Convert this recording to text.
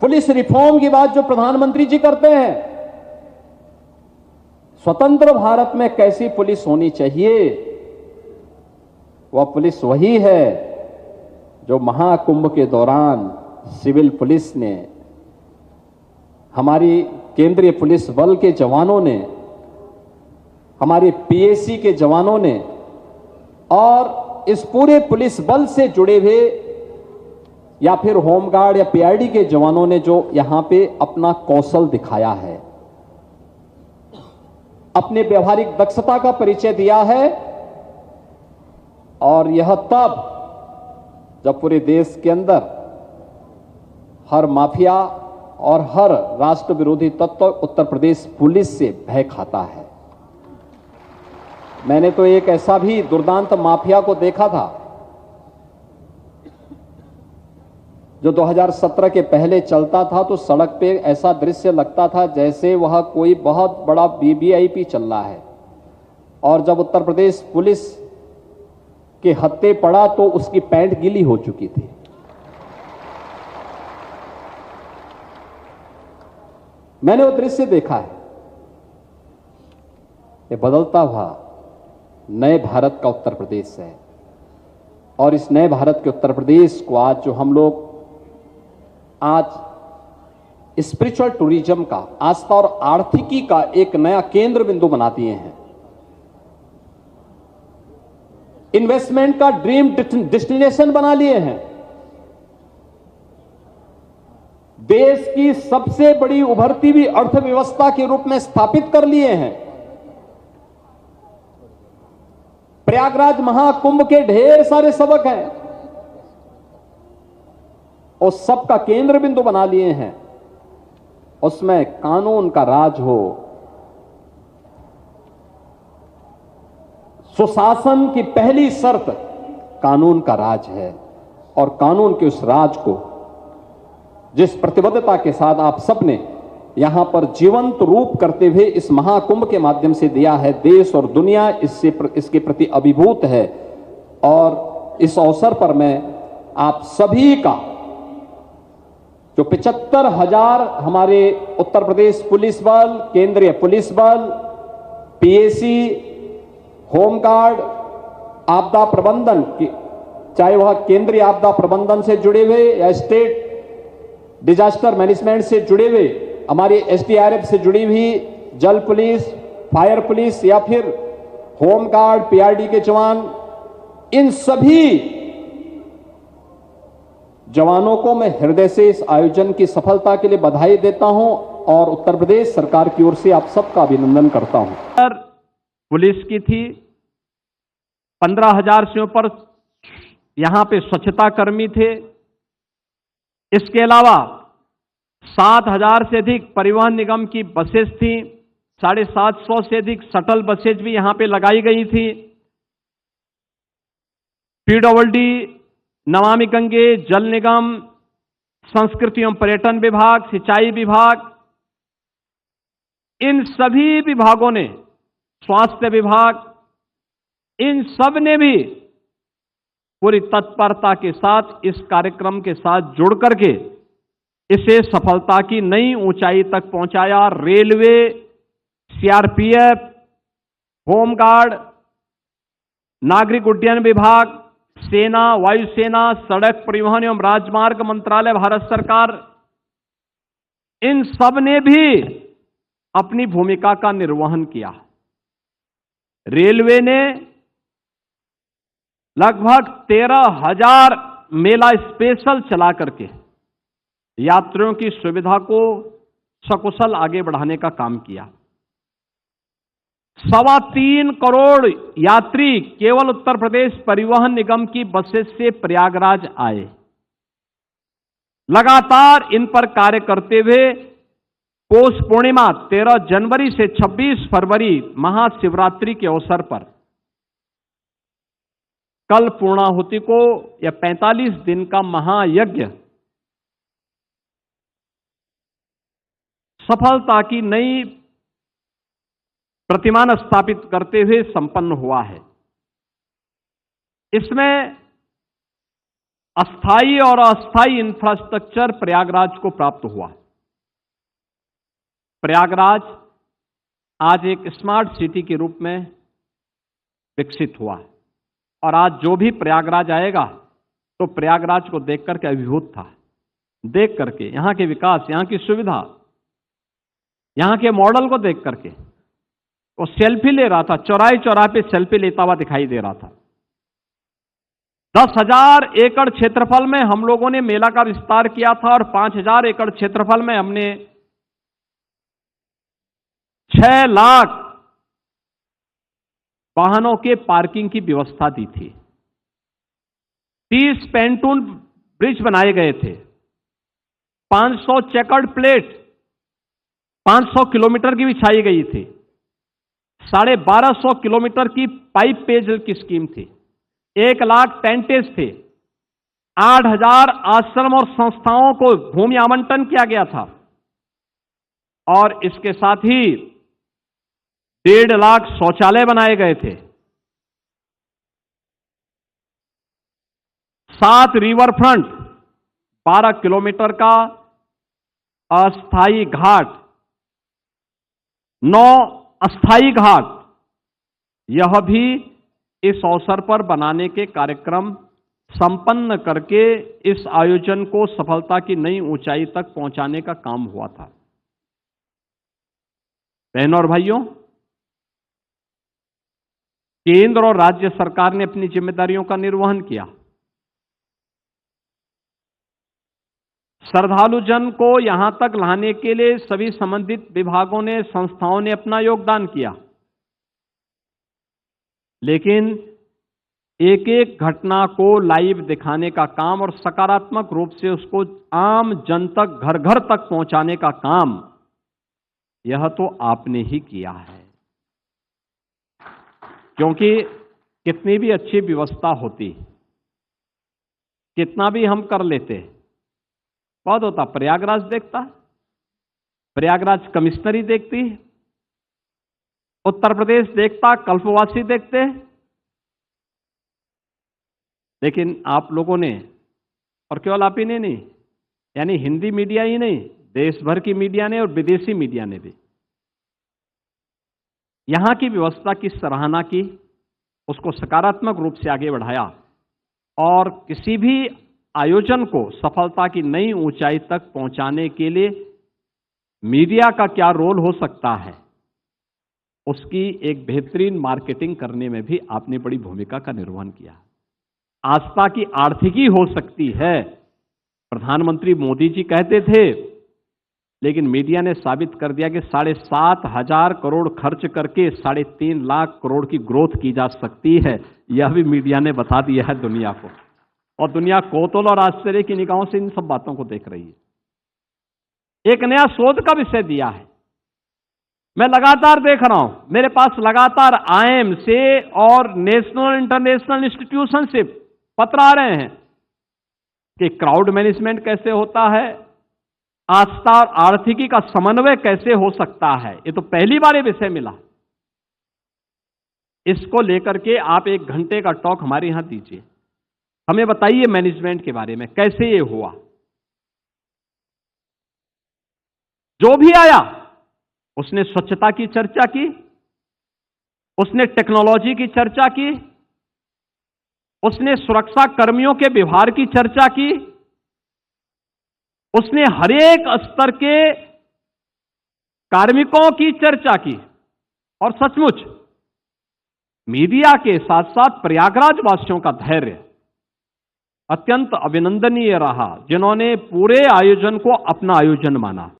Police reform की बात जो प्रधानमंत्री जी करते हैं, स्वतंत्र भारत में कैसी पुलिस होनी चाहिए, वह पुलिस वही है जो महाकुंभ के दौरान सिविल पुलिस ने, हमारी केंद्रीय पुलिस बल के जवानों ने, हमारे पीएसी के जवानों ने और इस पूरे पुलिस बल से जुड़े हुए या फिर होमगार्ड या पीआरडी के जवानों ने जो यहां पे अपना कौशल दिखाया है, अपने व्यवहारिक दक्षता का परिचय दिया है। और यह तब जब पूरे देश के अंदर हर माफिया और हर राष्ट्र विरोधी तत्व उत्तर प्रदेश पुलिस से भय खाता है। मैंने तो एक ऐसा भी दुर्दांत माफिया को देखा था जो 2017 के पहले चलता था, तो सड़क पे ऐसा दृश्य लगता था जैसे वह कोई बहुत बड़ा वीवीआईपी चल रहा है, और जब उत्तर प्रदेश पुलिस के हत्थे पड़ा तो उसकी पैंट गीली हो चुकी थी। मैंने वो दृश्य देखा है। ये बदलता हुआ नए भारत का उत्तर प्रदेश है, और इस नए भारत के उत्तर प्रदेश को आज जो हम लोग आज स्पिरिचुअल टूरिज्म का, आस्था और आर्थिकी का एक नया केंद्र बिंदु बना दिए हैं, इन्वेस्टमेंट का ड्रीम डेस्टिनेशन बना लिए हैं, देश की सबसे बड़ी उभरती हुई अर्थव्यवस्था के रूप में स्थापित कर लिए हैं। प्रयागराज महाकुंभ के ढेर सारे सबक हैं, उस सब का केंद्र बिंदु बना लिए हैं। उसमें कानून का राज हो, सुशासन की पहली शर्त कानून का राज है, और कानून के उस राज को जिस प्रतिबद्धता के साथ आप सबने यहां पर जीवंत रूप करते हुए इस महाकुंभ के माध्यम से दिया है, देश और दुनिया इसके प्रति अभिभूत है। और इस अवसर पर मैं आप सभी का, जो 75,000 हमारे उत्तर प्रदेश पुलिस बल, केंद्रीय पुलिस बल, पीएसी, होमगार्ड, आपदा प्रबंधन की, चाहे वह केंद्रीय आपदा प्रबंधन से जुड़े हुए या स्टेट डिजास्टर मैनेजमेंट से जुड़े हुए, हमारी एसडीआरएफ से जुड़ी हुई जल पुलिस, फायर पुलिस या फिर होमगार्ड, पीआरडी के जवान, इन सभी जवानों को मैं हृदय से इस आयोजन की सफलता के लिए बधाई देता हूं और उत्तर प्रदेश सरकार की ओर से आप सबका अभिनंदन करता हूं। पुलिस की थी, 15,000 से ऊपर यहां पे स्वच्छता कर्मी थे। इसके अलावा 7,000 से अधिक परिवहन निगम की बसेस थी, 750 से अधिक शटल बसेज भी यहां पे लगाई गई थी। पीडब्ल्यूडी, नमामि गंगे, जल निगम, संस्कृति एवं पर्यटन विभाग, सिंचाई विभाग, इन सभी विभागों ने, स्वास्थ्य विभाग, इन सब ने भी पूरी तत्परता के साथ इस कार्यक्रम के साथ जुड़ करके इसे सफलता की नई ऊंचाई तक पहुंचाया। रेलवे, सीआरपीएफ, होमगार्ड, नागरिक उड्डयन विभाग, सेना, वायुसेना, सड़क परिवहन एवं राजमार्ग मंत्रालय, भारत सरकार, इन सब ने भी अपनी भूमिका का निर्वहन किया। रेलवे ने लगभग 13,000 मेला स्पेशल चला करके यात्रियों की सुविधा को सकुशल आगे बढ़ाने का काम किया। 3.25 करोड़ यात्री केवल उत्तर प्रदेश परिवहन निगम की बसेस से प्रयागराज आए। लगातार इन पर कार्य करते हुए पौष पूर्णिमा 13 जनवरी से 26 फरवरी महाशिवरात्रि के अवसर पर कल पूर्णाहुति को यह 45 दिन का महायज्ञ सफलता की नई प्रतिमान स्थापित करते हुए संपन्न हुआ है। इसमें अस्थाई और अस्थाई इंफ्रास्ट्रक्चर प्रयागराज को प्राप्त हुआ। प्रयागराज आज एक स्मार्ट सिटी के रूप में विकसित हुआ और आज जो भी प्रयागराज आएगा तो प्रयागराज को देख करके अभिभूत था। देख करके यहां के विकास, यहां की सुविधा, यहां के मॉडल को देख करके वो सेल्फी ले रहा था, चौराहे चौराहे पे सेल्फी लेता हुआ दिखाई दे रहा था। 10,000 एकड़ क्षेत्रफल में हम लोगों ने मेला का विस्तार किया था और 5,000 एकड़ क्षेत्रफल में हमने 6 लाख वाहनों के पार्किंग की व्यवस्था दी थी। 30 पेंटून ब्रिज बनाए गए थे। 500 चेकर्ड प्लेट 500 किलोमीटर की बिछाई गई थी। 1250 किलोमीटर की पाइप पेयजल की स्कीम थी। 1 लाख टेंटेज थे। 8,000 आश्रम और संस्थाओं को भूमि आवंटन किया गया था और इसके साथ ही 1.5 लाख शौचालय बनाए गए थे। 7 रिवर फ्रंट, 12 किलोमीटर का अस्थाई घाट, 9 अस्थाई घाट, यह भी इस अवसर पर बनाने के कार्यक्रम संपन्न करके इस आयोजन को सफलता की नई ऊंचाई तक पहुंचाने का काम हुआ था। बहनों और भाइयों, केंद्र और राज्य सरकार ने अपनी जिम्मेदारियों का निर्वहन किया। श्रद्धालु जन को यहां तक लाने के लिए सभी संबंधित विभागों ने, संस्थाओं ने अपना योगदान किया, लेकिन एक एक घटना को लाइव दिखाने का काम और सकारात्मक रूप से उसको आम जन तक, घर घर तक पहुंचाने का काम, यह तो आपने ही किया है। क्योंकि कितनी भी अच्छी व्यवस्था होती, कितना भी हम कर लेते, बहुत होता प्रयागराज देखता, प्रयागराज कमिश्नरी देखती, उत्तर प्रदेश देखता, कल्पवासी देखते, लेकिन आप लोगों ने, और केवल आप ही ने नहीं, यानी हिंदी मीडिया ही नहीं, देश भर की मीडिया ने और विदेशी मीडिया ने भी यहां की व्यवस्था की सराहना की, उसको सकारात्मक रूप से आगे बढ़ाया और किसी भी आयोजन को सफलता की नई ऊंचाई तक पहुंचाने के लिए मीडिया का क्या रोल हो सकता है, उसकी एक बेहतरीन मार्केटिंग करने में भी आपने बड़ी भूमिका का निर्वहन किया। आस्था की आर्थिकी हो सकती है, प्रधानमंत्री मोदी जी कहते थे, लेकिन मीडिया ने साबित कर दिया कि 7,500 करोड़ खर्च करके 3.5 लाख करोड़ की ग्रोथ की जा सकती है। यह भी मीडिया ने बता दिया है दुनिया को, और दुनिया कौतूहल और आश्चर्य की निगाहों से इन सब बातों को देख रही है। एक नया शोध का विषय दिया है। मैं लगातार देख रहा हूं, मेरे पास लगातार IIM से और नेशनल इंटरनेशनल इंस्टीट्यूशन से पत्र आ रहे हैं कि क्राउड मैनेजमेंट कैसे होता है, आस्था और आर्थिकी का समन्वय कैसे हो सकता है। ये तो पहली बार ये विषय मिला। इसको लेकर के आप 1 घंटे का टॉक हमारे यहां दीजिए, हमें बताइए मैनेजमेंट के बारे में, कैसे ये हुआ। जो भी आया उसने स्वच्छता की चर्चा की, उसने टेक्नोलॉजी की चर्चा की, उसने सुरक्षा कर्मियों के व्यवहार की चर्चा की, उसने हरेक स्तर के कार्मिकों की चर्चा की। और सचमुच मीडिया के साथ साथ प्रयागराज वासियों का धैर्य अत्यंत अभिनंदनीय रहा, जिन्होंने पूरे आयोजन को अपना आयोजन माना।